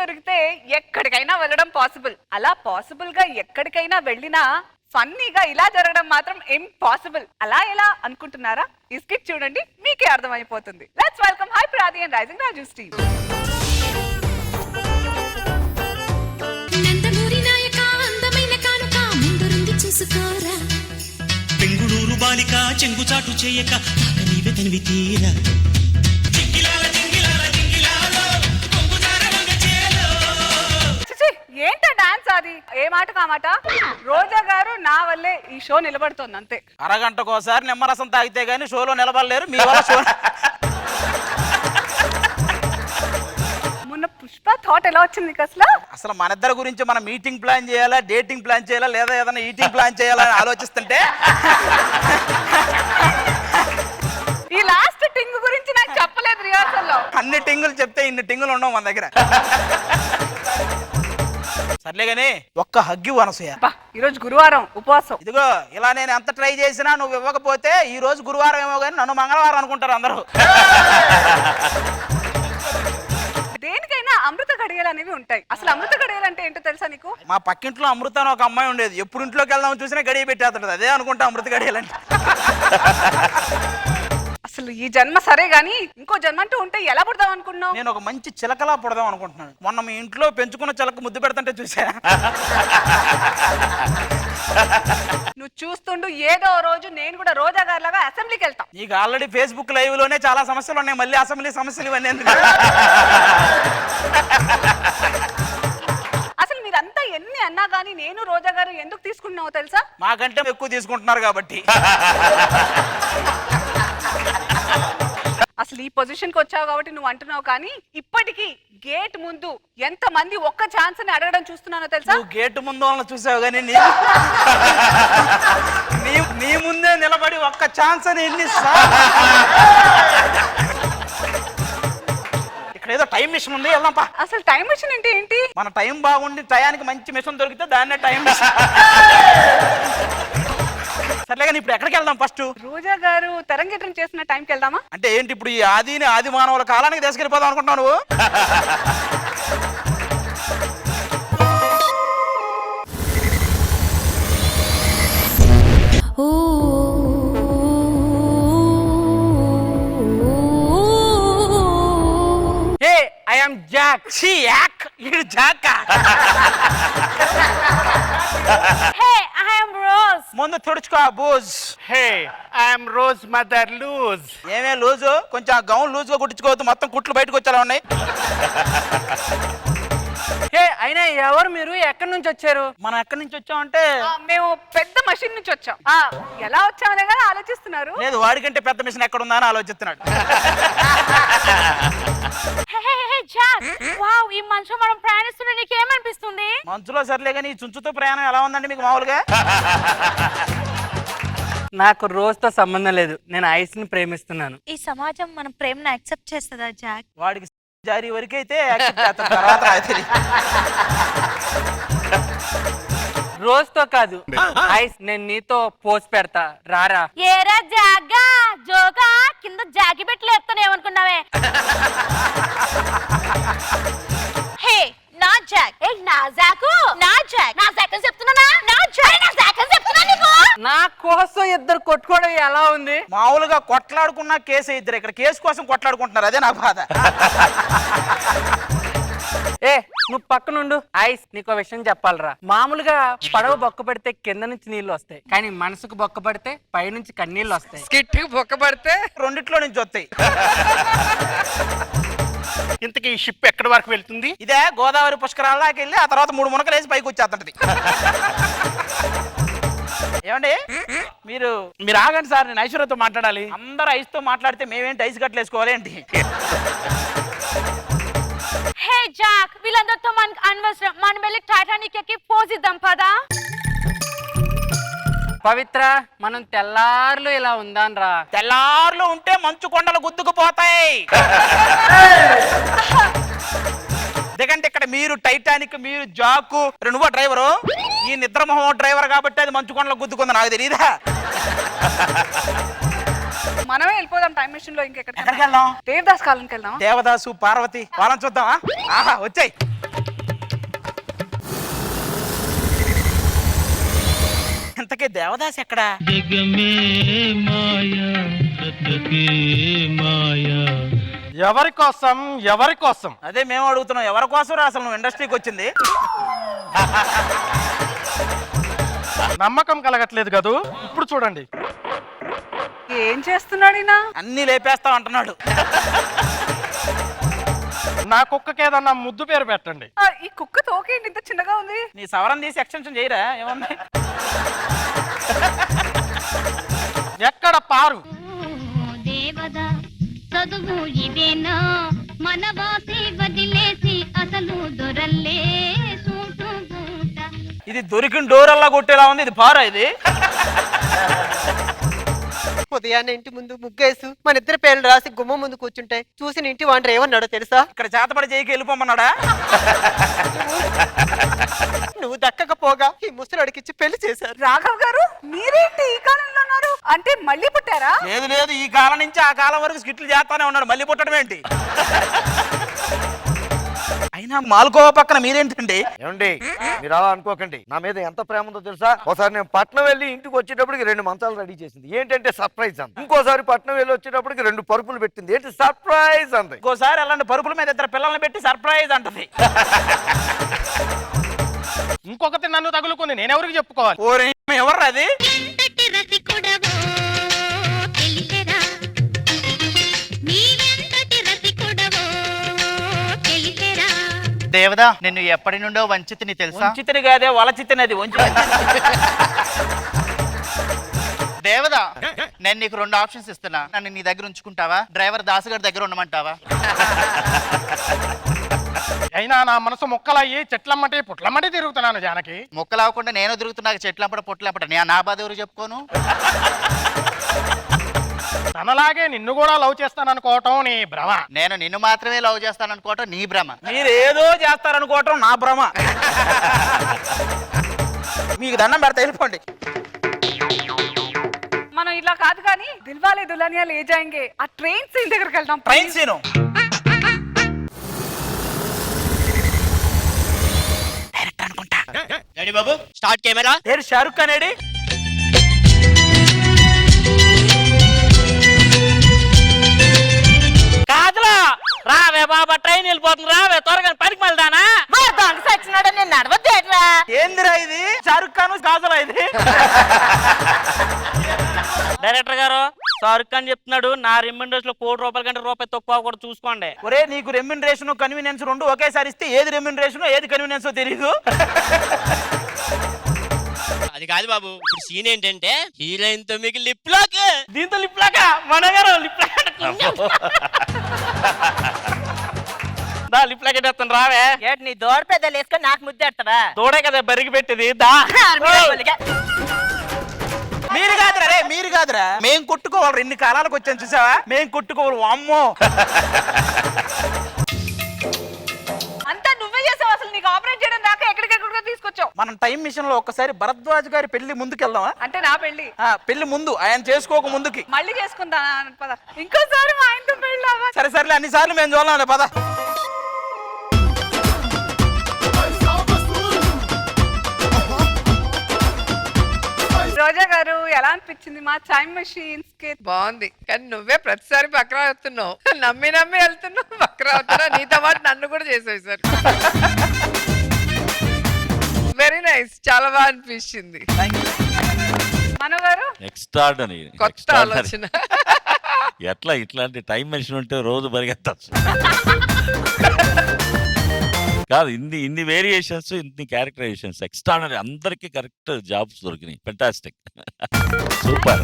దొరికితే ఎక్కడికైనా వెళ్ళడం పాసిబుల్. అలా పాసిబుల్ గా ఎక్కడికైనా వెళ్ళినా ఫన్నీగా ఇలా జరగడం మాత్రం ఇంపాసిబుల్. అలా ఎలా అనుకుంటున్నారా? ఈ స్కిట్ చూడండి, మీకే అర్థమైపోతుంది. లెట్స్ వెల్కమ్ హై ప్రాది and rising Raju team. Bengaluru బాలిక చెంగుచాటు చేయక నీవే తనివి తీరా. ఏంట డాన్స్ అది? ఏ మాట కామాట. రోజా గారు నా వల్లే ఈ షో నిలబడుతోంది అంతే. అరగంటకోసారి నిమ్మరసం తాగితే గానీ షోలో నిలబడలేరు. మీ వల్ల షో మొన్న పుష్ప థాట్ ఎలా వచ్చింది నీకు అసలు? అసలు మన ఇద్దరి గురించి మనం మీటింగ్ ప్లాన్ చేయాలా, డేటింగ్ ప్లాన్ చేయాలా, లేదా ఏదైనా ఈటింగ్ ప్లాన్ చేయాలని ఆలోచిస్తుంటే ఈ లాస్ట్ టింగ్ గురించి నాకు చెప్పలేదు రిహార్సల్ లో. అన్ని టింగులు చెప్తే ఇన్ని టింగులు ఉండవు మన దగ్గర. సర్లే గానీ ఒక్క హగ్గి అనసూయ. ఈ రోజు గురువారం ఉపవాసం. ఇదిగో ఇలా నేను ఎంత ట్రై చేసినా నువ్వు ఇవ్వకపోతే ఈ రోజు గురువారం ఏమో కానీ నన్ను మంగళవారం అనుకుంటారు అందరూ. దేనికైనా అమృత ఘడియలు అనేవి ఉంటాయి. అసలు అమృత ఘడియలు అంటే ఏంటో తెలుసా నీకు? మా పక్కింట్లో అమృత అని ఒక అమ్మాయి ఉండేది. ఎప్పుడు ఇంట్లోకి వెళ్దామని చూసినా గడియ పెట్టేస్తాడు. అదే అనుకుంటా అమృత గడియలంటే. అసలు ఈ జన్మ సరే గానీ ఇంకో జన్మ అంటూ ఉంటే ఎలా పుడదాం అనుకున్నావు? నేను ఒక మంచి చిలకలా పుడదాం అనుకుంటున్నాను. మొన్న మీ ఇంట్లో పెంచుకున్న చిలక ముద్దు పెడతంటే చూసా. నువ్వు చూస్తుండు ఏదో రోజు నేను కూడా రోజా గారి లాగా అసెంబ్లీకి వెళ్తాం. నీకు ఆల్రెడీ ఫేస్బుక్ లైవ్ లోనే చాలా సమస్యలు ఉన్నాయి, మళ్ళీ అసెంబ్లీ సమస్యలు ఇవన్నీ ఎందుకు? అసలు మీరంతా ఎన్ని అన్నా గానీ నేను రోజా గారు ఎందుకు తీసుకుంటున్నావో తెలుసా? మాకంటే ఎక్కువ తీసుకుంటున్నారు కాబట్టి. అసలు ఈ పొజిషన్ కి వచ్చావు కాబట్టి నువ్వు అంటున్నావు, కానీ ఇప్పటికీ గేట్ ముందు ఎంత మంది ఒక్క ఛాన్స్ అని అడగడం చూస్తున్నానో తెలుసా? నువ్వు గేట్ ముందు వాళ్ళని చూసావు కానీ నీ ముందే నిలబడి ఒక్క ఛాన్స్ అని ఎన్ని ఇక్కడ ఏదో టైం మిషన్ ఉంది, వెళ్దాం పా. అసలు టైం మిషన్ అంటే ఏంటి? మన టైం బాగుండి టయానికి మంచి మిషన్ దొరికితే దాన్నే టైం మిషన్. సర్లే కానీ ఇప్పుడు ఎక్కడికి వెళ్దాం ఫస్ట్? రోజా గారు తరంగేట్రం చేసిన టైంకి వెళ్దామా? అంటే ఏంటి ఇప్పుడు ఈ ఆది మానవుల కాలానికి తీసుకెళ్ళిపోదాం అనుకుంటున్నావు నువ్వు? Hey, I am Jack. Jack. Hey, I am Rose. ముందు తుడుచుకో బూజ్. Hey, I am Rose Mother Lose. ఏమే లూజు, కొంచెం ఆ గౌన్ లూజుగా కుట్టించుకోవద్దు, మొత్తం కుట్లు బయటకు వచ్చేలా ఉన్నాయి. Hey, అయినా ఎవరు మీరు? ఎక్కడి నుంచి వచ్చారు? మనం ఎక్కడి నుంచి వచ్చామంటే మేము పెద్ద మషిన్ నుంచి వచ్చాం. ఎలా వచ్చామనే కదా ఆలోచిస్తున్నారు. లేదు, వాడికంటే పెద్ద మిషన్ ఎక్కడ ఉందా అని ఆలోచిస్తున్నాడు. Hey, Jack. Wow, ఈ మంచు మనం ప్రయాణిస్తున్నా నీకేమనిపిస్తుంది? మంచులో సర్లే కానీ ఈ చుంచుతో ప్రయాణం ఎలా ఉందండి మీకు మామూలుగా? నాకు రోజుతో సంబంధం లేదు, నేను ఐస్ ని ప్రేమిస్తున్నాను. ఈ సమాజం మన ప్రేమను యాక్సెప్ట్ చేస్తుందా జాక్? వాడికి జారీ వరకు అయితే యాక్సెప్ట్ చేస్తాడు, తర్వాత నాకు తెలియదు. రోజుతో కాదు, ఐస్ నేను నీతో పోస్ట్ పెడతా, రారా? ఏరా జాగా జోగా కింద జాకి పెట్టి లేపుతాను ఏమనుకున్నావే? హే నా జాక్. ఏ నా జాకు నా జాక్ అని చెప్తున్నానా? నా జాక్ అని చెప్తున్నా నీకు. నా కోసం ఇద్దరు కొట్టుకోవడం ఎలా ఉంది? మామూలుగా కొట్లాడుకున్న కేసు ఇద్దరు, ఇక్కడ కేసు కోసం కొట్లాడుకుంటున్నారు, అదే నా బాధ. ఏ నువ్వు పక్కనుండు. ఐస్ నీకు విషయం చెప్పాలరా. మామూలుగా పడవ బొక్క పడితే కింద నుంచి నీళ్లు వస్తాయి, కానీ మనసుకు బొక్క పడితే పై నుంచి కన్నీళ్లు వస్తాయి. స్కిట్ బొక్క పడితే రెండిట్లో నుంచి వస్తాయి. ఇంతకీ ఈ షిప్ ఎక్కడి వరకు వెళ్తుంది? ఇదే గోదావరి పుష్కరాల్లోకి వెళ్ళి ఆ తర్వాత 3 మునకలు వేసి పైకి వచ్చేస్తుంటది. ఏమండి మీరు ఆగండి సార్, నేను ఐశ్వర్యతో మాట్లాడాలి. అందరు ఐస్తో మాట్లాడితే మేమేంటి ఐస్ గట్లు వేసుకోవాలి ఏంటి? హే జాక్, వీళ్ళందరితో మనకు అనవసరం. మనం వెళ్ళి టైటానిక్ ఎక్కి పోజ్ ఇద్దాం పదా. పవిత్ర, మనం తెల్లార్లు ఇలా ఉందాన్ రా. తెల్లార్లు ఉంటే మంచు కొండలు గుద్దుకుపోతాయి. ఎందుకంటే ఇక్కడ మీరు టైటానిక్, మీరు జాకు, నువ్వు డ్రైవరు, ఈ నిద్రమోహం డ్రైవర్ కాబట్టి అది మంచు కొండలు గుద్దుకుంది, నాకు తెలియదా? మనమే వెళ్ళిపోదాం టైం మిషన్ లో. ఇంకెక్కడికి ఎక్కడికి వెళ్దాం? దేవదాస్ కాలంకి వెళ్దాం. దేవదాసు, పార్వతి వాళ్ళని చూద్దామా? ఆహా వచ్చాయి. ఇంతకీ దేవదాస్ ఎక్కడా? ఎవరి కోసం ఎవరి కోసం? అదే మేము అడుగుతున్నాం, ఎవరి కోసం రా అసలు నువ్వు ఇండస్ట్రీకి వచ్చింది? నమ్మకం కలగట్లేదు కదూ? ఇప్పుడు చూడండి. ఏం చేస్తున్నాడు ఈయన? అన్ని లేపేస్తాం అంటున్నాడు. నా కుక్కకి ఏదన్నా ముద్దు పేరు పెట్టండి. ఈ కుక్క తోకేంటి ఇంత చిన్నగా ఉంది? నీ సవరం తీసి ఎక్స్టెన్షన్ చేయరా? ఏమన్నా ఎక్కడ పారు? దేవదా చదువు ఇదేనా మనవాసి వదిలేసి అసలు దొరల్లే సూటు బూట. ఇది దొరికిన డోరల్లా కొట్టేలా ఉంది. ఇది పారా ఇది? ఉదయాన్నే ఇంటి ముందు ముగ్గేసు మన ఇద్దరు పేర్లు రాసి గుమ్మ ముందు కూర్చుంటే చూసిన ఇంటి వాండ్రు ఏమన్నాడో తెలుసా? ఇక్కడ చేతపడి చేయకి వెళ్ళిపోమన్నాడా? నువ్వు దక్కకపోగా ఈ ముసలాడికిచ్చి పెళ్లి చేశారు. రాఘవ్ గారు మీరేంటి ఈ కాలంలో ఉన్నారు? అంటే మళ్ళీ పుట్టారా? లేదు లేదు, ఈ కాలం నుంచి ఆ కాలం వరకు స్కిట్లు చేస్తానే ఉన్నాడు. మళ్ళీ పుట్టడం ఏంటి? అయినా మాల్కోవా పక్కన మీరేంటండి? ఏమండి మీరు అలా అనుకోకండి, నా మీద ఎంత ప్రేమ ఉందో తెలుసా? ఒకసారి నేను పట్నం వెళ్ళి ఇంటికి వచ్చేటప్పటికి 2 మంచాలు రెడీ చేసింది, ఏంటంటే సర్ప్రైజ్ అంది. ఇంకోసారి పట్నం వెళ్ళి వచ్చేటప్పటికి 2 పరుపులు పెట్టింది, ఏంటి సర్ప్రైజ్ అంది. ఇంకోసారి అలాంటి పరుపుల మీద 2 పిల్లల్ని పెట్టి సర్ప్రైజ్ అంటది. ఇంకొకటి నన్ను తగులుకుంది, నేనెవరికి చెప్పుకోవాలి? ఓరే ఎవర్రా అది? ఎంతటి రసికుడవో తెలిసెరా, నీవెంతటి రసికుడవో తెలిసెరా. దేవదా నిన్ను ఎప్పటి నుండో వంచితిని తెలుసా? వంచితిని కాదే, వలచితిని. అది వంచి దేవదా నేను నీకు 2 ఆప్షన్స్ ఇస్తున్నా. నన్ను నీ దగ్గర ఉంచుకుంటావా, డ్రైవర్ దాసుగారి దగ్గర ఉండమంటావా? అయినా నా మనసు మొక్కలయ్యి చెట్లమ్మటి పుట్లమ్మటి తిరుగుతున్నాను జానకి. మొక్కలు అవ్వకుండా నేను దొరుకుతున్నా చెట్లంపట పొట్లంపట నా బాధ ఎవరు చెప్పుకోను? తనలాగే నిన్ను కూడా లవ్ చేస్తాననుకోవటం నీ భ్రమ. నేను నిన్ను మాత్రమే లవ్ చేస్తాను అనుకోవటం నీ భ్రమ. మీరు ఏదో చేస్తారనుకోవటం నా భ్రమ. మీకు దండం పెడతా, వెళ్ళిపోండి. మనం ఇలా కాదు కానీ దిల్వాలే దుల్హనియా లే జాయేంగే ఆ ట్రైన్ సీన్ దగ్గరికి వెళ్దాం. ట్రైన్ సీను డైరెక్ట్ అనుకుంటా. రెడీ బాబు, స్టార్ట్ కెమెరా. పేరు షారుఖ్ ఖాన్ ఏడి? కాదులా రావే బాబా, ట్రైన్ వెళ్ళిపోతుంది, రావే త్వరగా. పనికి వెళ్దానా? సచ్చినాడు నేను నడవద్దేట్రా. ఏందిరా ఇది? షారుఖ్ ఖాన్ కాజలా ఇది? డైరెక్టర్ గారు, షారుఖ్ ఖాన్ చెప్తున్నాడు, నా రిమైండర్స్ లో ₹1,00,00,000 కంటే రూపాయి తక్కువ కూడా చూసుకోండి. ఒరే నీకు రెమ్యునరేషన్ కన్వీనియన్స్ 2 ఒకేసారి ఇస్తే ఏది రెమ్యునరేషన్ ఏది కన్వీనియన్స్ తెలీదు. అది కాదు బాబు, ఇప్పుడు సీన్ ఏంటంటే హీరోయిన్ తో మీకు లిప్ లాక్. దీంతో లిప్లాక మనగారు లిప్లాక లిప్లాక్ ఎట్టేస్తాను, రావే. ఏటి నీ దోడ పెద్దలు వేసుకొని నాకు ముద్దెడతావా? దూడే కదా బరిగి పెట్టింది, దా. మీరు కాదురా రే, మీరు కాదురా. మేం కొట్టుకోవాలి, 2 కాలాలకు వచ్చాను చూసావా? మేం కొట్టుకోవాలి. అమ్మో అంతా నువ్వే చేసావు. అసలు నీకు ఆపరేట్ చేయడం దాకా ఎక్కడికెక్కడికో తీసుకొచ్చావు. మనం టైం మిషన్ లో ఒక్కసారి భరద్వాజ్ గారి పెళ్లి ముందుకెళ్దామా? అంటే నా పెళ్లి పెళ్లి ముందు, ఆయన చేసుకోక ముందుకి. మళ్ళీ చేసుకుందా పద. ఇంకోసారి మా ఆయనతో పెళ్లి అవ్వ. సరే సరేలే, అన్నిసార్లు మేము చూడాలి. పద. రోజా గారు ఎలా అనిపించింది మా టైం మెషిన్స్ కి? బాగుంది, కానీ నువ్వే ప్రతిసారి బక్రా అవుతున్నావు. నమ్మి నమ్మి వెళ్తున్నావు, బక్రా అవుతున్నా. నీతో పాటు నన్ను కూడా చేసావు సార్. వెరీ నైస్, చాలా బాగా అనిపించింది. మనో గారు ఎక్స్ట్రాడనరీ, కొత్త ఆలోచన. ఎట్లా ఇట్లాంటి టైం మెషిన్ ఉంటే రోజు పరిగెత్తచ్చు. కాదు, ఇన్ని వేరియేషన్స్, ఇన్ని క్యారెక్టరైజేషన్స్, ఎక్స్ట్రాడనరీ. అందరికీ కరెక్ట్ జాబ్స్ దొరికినాయి. Fantastic, super.